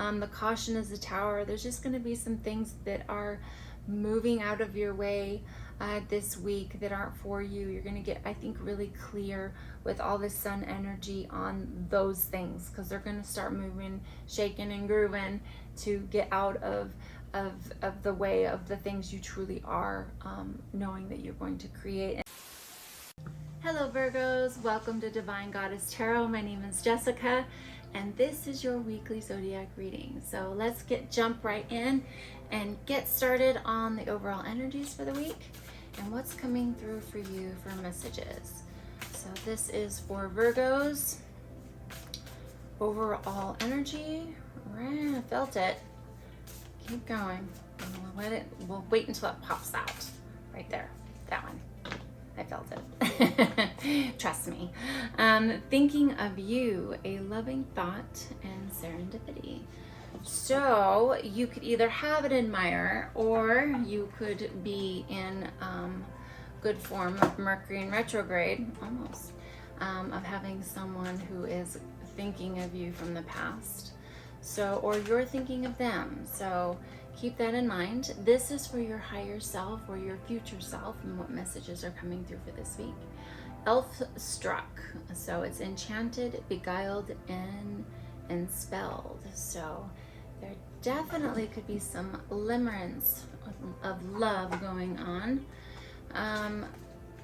The caution is the Tower. There's just going to be some things that are moving out of your way this week that aren't for you. You're going to get, I think, really clear with all the Sun energy on those things, because they're going to start moving, shaking and grooving to get out of the way of the things you truly are, knowing that you're going to create. Hello Virgos, welcome to Divine Goddess Tarot. My name is Jessica and this is your weekly zodiac reading. So let's jump right in and get started on the overall energies for the week and what's coming through for you for messages. So this is for Virgos. Overall energy, I felt it. Keep going. We'll wait until it pops out. Right there, that one. I felt it. Trust me. Thinking of you, a loving thought and serendipity. So you could either have an admirer or you could be in good form of Mercury in retrograde, almost, of having someone who is thinking of you from the past. So, or you're thinking of them. So keep that in mind. This is for your higher self or your future self and what messages are coming through for this week. Elf struck. So it's enchanted, beguiled, and spelled. So there definitely could be some limerence of love going on.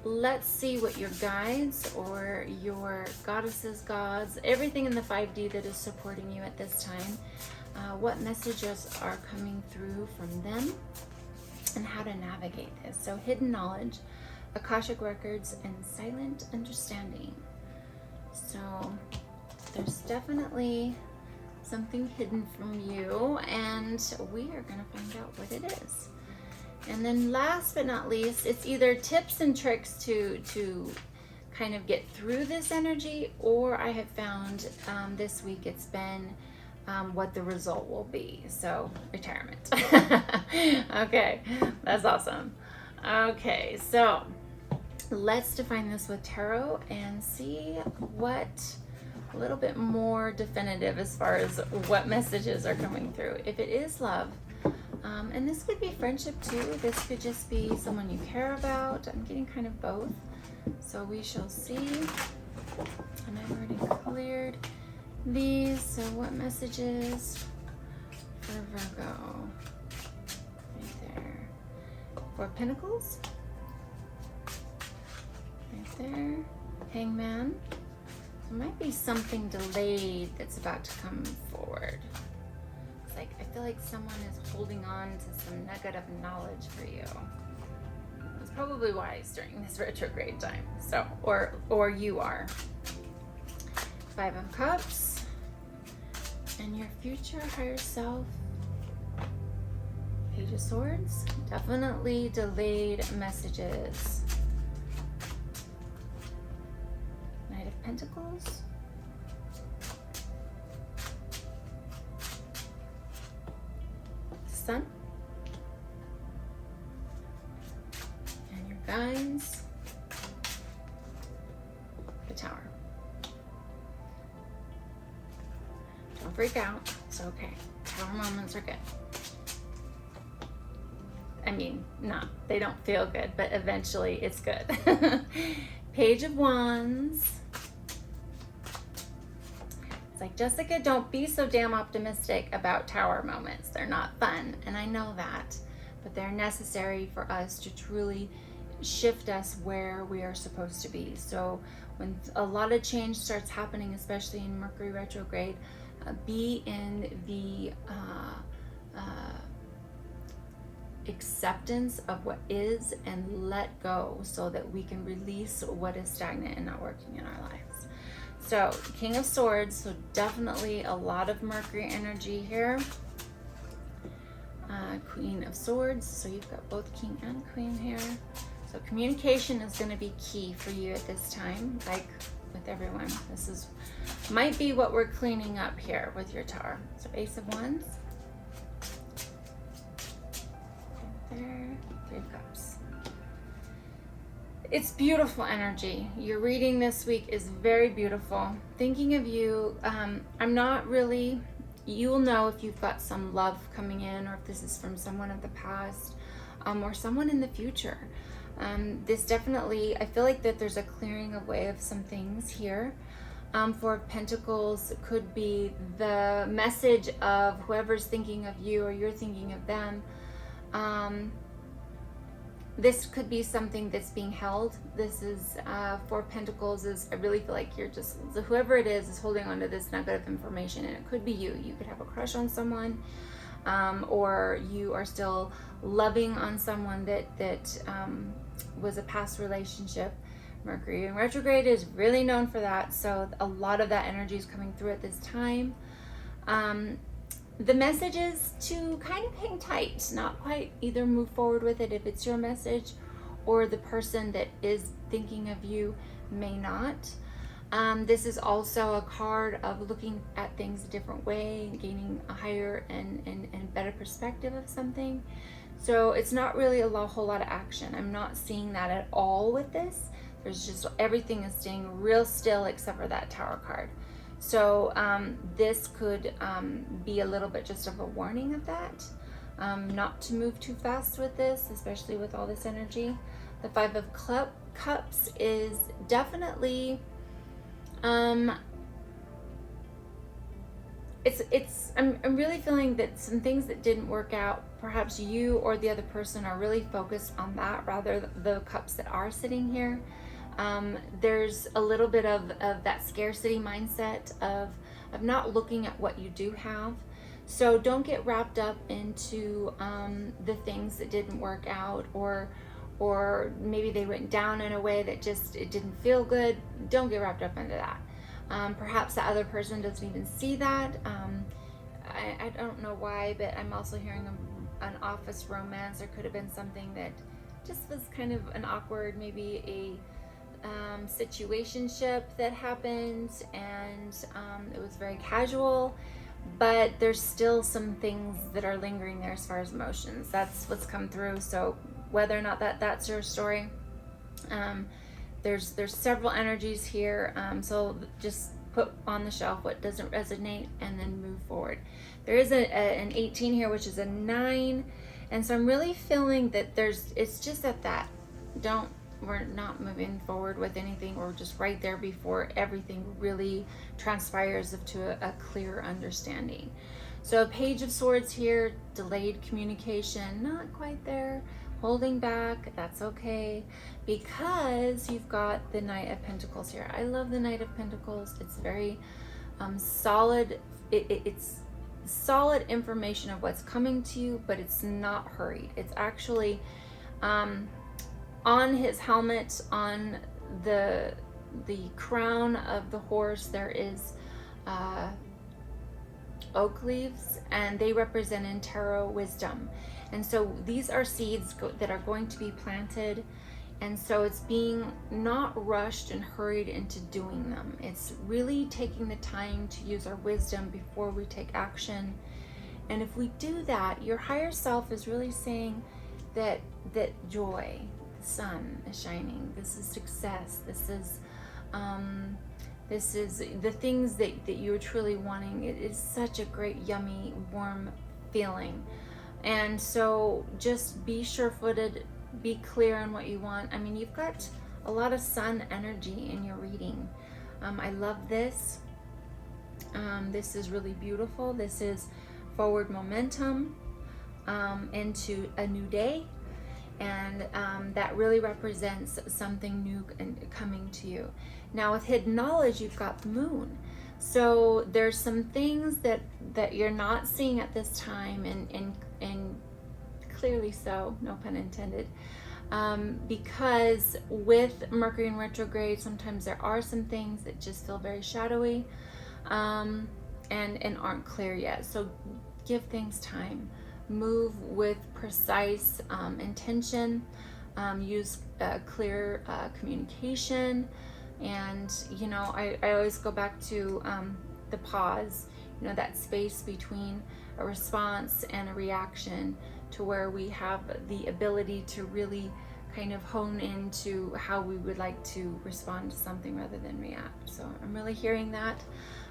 Let's see what your guides or your goddesses, gods, everything in the 5D that is supporting you at this time, what messages are coming through from them and how to navigate this. So hidden knowledge, Akashic records, and silent understanding. So there's definitely something hidden from you and we are going to find out what it is. And then last but not least, it's either tips and tricks to kind of get through this energy, or I have found this week it's been what the result will be. So retirement. Okay, that's awesome. Okay, so let's define this with tarot and see what a little bit more definitive as far as what messages are coming through. If it is love, and this could be friendship too. This could just be someone you care about. I'm getting kind of both. So we shall see. And I've already cleared these. So what messages for Virgo? Right there. Four of Pentacles. Right there. Hangman. There might be something delayed that's about to come forward. I feel like someone is holding on to some nugget of knowledge for you. It's probably wise during this retrograde time. So, or you are. Five of Cups. And your future higher self. Page of Swords. Definitely delayed messages. Knight of Pentacles. Sun, and your guides, the Tower. Don't freak out, it's okay. Tower moments are good. I mean, they don't feel good, but eventually it's good. Page of Wands. Like, Jessica, don't be so damn optimistic about tower moments. They're not fun, and I know that, but they're necessary for us to truly shift us where we are supposed to be. So when a lot of change starts happening, especially in Mercury retrograde, be in the acceptance of what is and let go so that we can release what is stagnant and not working in our lives. So, King of Swords, so definitely a lot of Mercury energy here. Queen of Swords, so you've got both King and Queen here. So communication is going to be key for you at this time, like with everyone. This might be what we're cleaning up here with your Tower. So Ace of Wands. Right there, Three of Cups. It's beautiful energy. Your reading this week is very beautiful. Thinking of you, I'm not really you'll know if you've got some love coming in, or if this is from someone of the past, or someone in the future. This definitely, I feel like that there's a clearing away of some things here. Four of Pentacles could be the message of whoever's thinking of you or you're thinking of them. This could be something that's being held. This is Four of Pentacles is, I really feel like you're just, whoever it is holding on to this nugget of information, and it could be you. You could have a crush on someone, or you are still loving on someone that was a past relationship. Mercury in retrograde is really known for that, so a lot of that energy is coming through at this time. The message is to kind of hang tight, not quite either move forward with it if it's your message, or the person that is thinking of you may not. This is also a card of looking at things a different way, gaining a higher and better perspective of something. So it's not really a whole lot of action. I'm not seeing that at all with this. There's just, everything is staying real still except for that Tower card. So this could be a little bit just of a warning of that. Not to move too fast with this, especially with all this energy. The Five of Cups is definitely, I'm really feeling that some things that didn't work out, perhaps you or the other person are really focused on that rather than the cups that are sitting here. There's a little bit of that scarcity mindset of not looking at what you do have. So don't get wrapped up into the things that didn't work out, or maybe they went down in a way that just, it didn't feel good. Don't get wrapped up into that. Perhaps the other person doesn't even see that. I don't know why, but I'm also hearing an office romance. There could have been something that just was kind of an awkward, maybe a situationship that happened, and it was very casual, but there's still some things that are lingering there as far as emotions. That's what's come through. So whether or not that's your story, there's several energies here. So just put on the shelf what doesn't resonate and then move forward. There is an 18 here, which is a 9, and so I'm really feeling that it's just at that, we're not moving forward with anything. We're just right there before everything really transpires to a clear understanding. So Page of Swords here, delayed communication, not quite there, holding back. That's okay, because you've got the Knight of Pentacles here. I love the Knight of Pentacles. It's very solid. It's solid information of what's coming to you, but it's not hurried. It's actually on his helmet, on the crown of the horse, there is oak leaves, and they represent in tarot wisdom. And so these are seeds that are going to be planted, and so it's being not rushed and hurried into doing them. It's really taking the time to use our wisdom before we take action. And if we do that, your higher self is really saying that joy, sun is shining. This is success. This is the things that you're truly wanting. It is such a great, yummy, warm feeling. And so just be sure-footed, be clear on what you want. I mean, you've got a lot of sun energy in your reading. I love this. This is really beautiful. This is forward momentum into a new day. And that really represents something new and coming to you. Now with hidden knowledge, you've got the moon. So there's some things that you're not seeing at this time, and clearly so, no pun intended. Because with Mercury in retrograde, sometimes there are some things that just feel very shadowy and aren't clear yet. So give things time. Move with precise intention, use clear communication, and you know, I always go back to the pause, you know, that space between a response and a reaction, to where we have the ability to really kind of hone into how we would like to respond to something rather than react. So I'm really hearing that.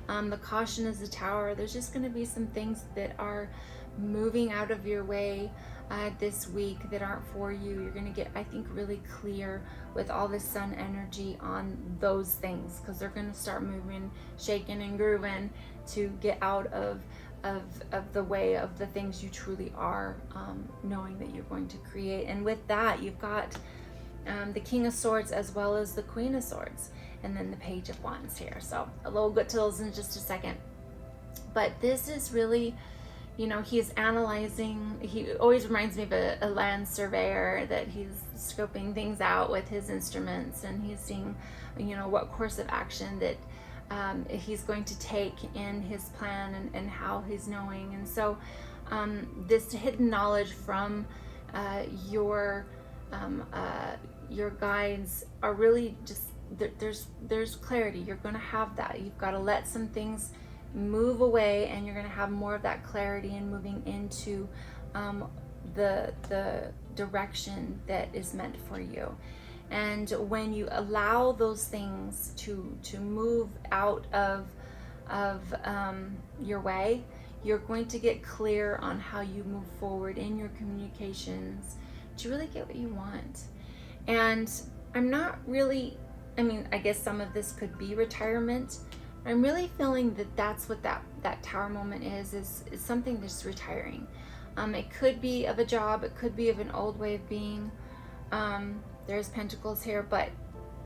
The caution is the Tower. There's just going to be some things that are moving out of your way this week that aren't for you. You're going to get, I think, really clear with all the Sun energy on those things, because they're going to start moving, shaking and grooving to get out of the way of the things you truly are, knowing that you're going to create. And with that, you've got the King of Swords as well as the Queen of Swords, and then the Page of Wands here. So we'll get to those in just a second. But this is really, you know, he's analyzing. He always reminds me of a land surveyor, that he's scoping things out with his instruments, and he's seeing, you know, what course of action that he's going to take in his plan, and how he's knowing. And so this hidden knowledge from your guides are really just, there's clarity. You're going to have that. You've got to let some things move away, and you're going to have more of that clarity and moving into the direction that is meant for you. And when you allow those things to move out of your way, you're going to get clear on how you move forward in your communications to really get what you want. And I'm not really, I mean, I guess some of this could be retirement. I'm really feeling that that's what that Tower moment is something that's retiring. It could be of a job, it could be of an old way of being. There's Pentacles here, but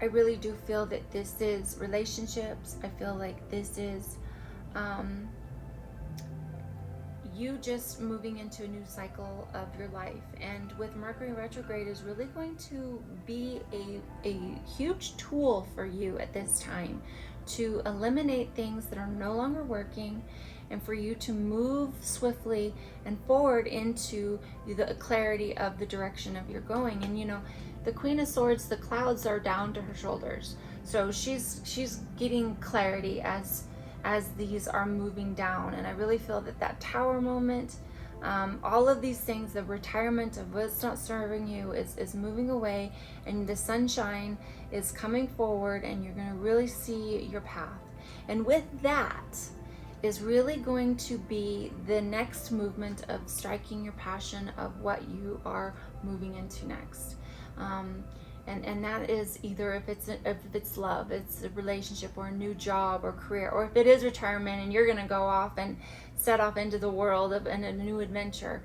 I really do feel that this is relationships. I feel like this is you just moving into a new cycle of your life. And with Mercury retrograde is really going to be a huge tool for you at this time to eliminate things that are no longer working, and for you to move swiftly and forward into the clarity of the direction of your going. And you know, the Queen of Swords, the clouds are down to her shoulders, so she's getting clarity as these are moving down. And I really feel that Tower moment, all of these things, the retirement of what's not serving you is moving away, and the sunshine is coming forward, and you're going to really see your path. And with that is really going to be the next movement of striking your passion of what you are moving into next. And that is either if it's love, it's a relationship, or a new job or career, or if it is retirement and you're going to go off and set off into the world and a new adventure.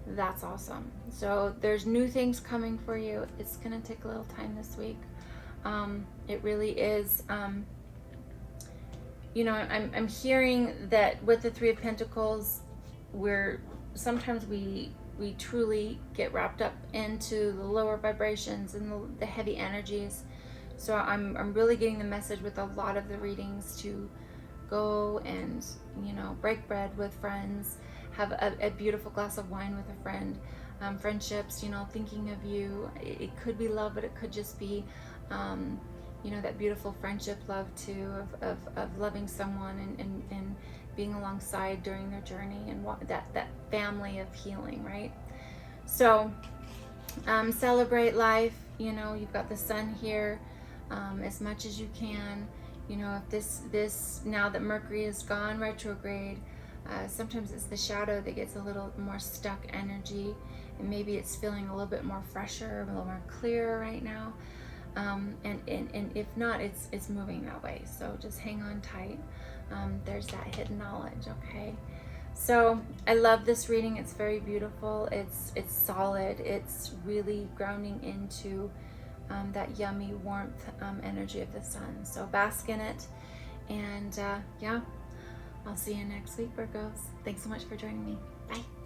That's awesome. So there's new things coming for you. It's going to take a little time this week. It really is. You know, I'm hearing that with the Three of Pentacles, sometimes we truly get wrapped up into the lower vibrations and the heavy energies. So I'm really getting the message with a lot of the readings to go and, you know, break bread with friends, have a beautiful glass of wine with a friend. Friendships, you know, thinking of you. It could be love, but it could just be, you know, that beautiful friendship love too, of loving someone and being alongside during their journey, and that family of healing, right? So celebrate life. You know, you've got the sun here, as much as you can. You know, if this now that Mercury is gone retrograde, sometimes it's the shadow that gets a little more stuck energy, and maybe it's feeling a little bit more fresher, a little more clear right now. And if not, it's moving that way. So just hang on tight. There's that hidden knowledge. Okay. So I love this reading. It's very beautiful. It's solid. It's really grounding into that yummy warmth energy of the sun. So bask in it. And yeah, I'll see you next week, Virgos. Thanks so much for joining me. Bye.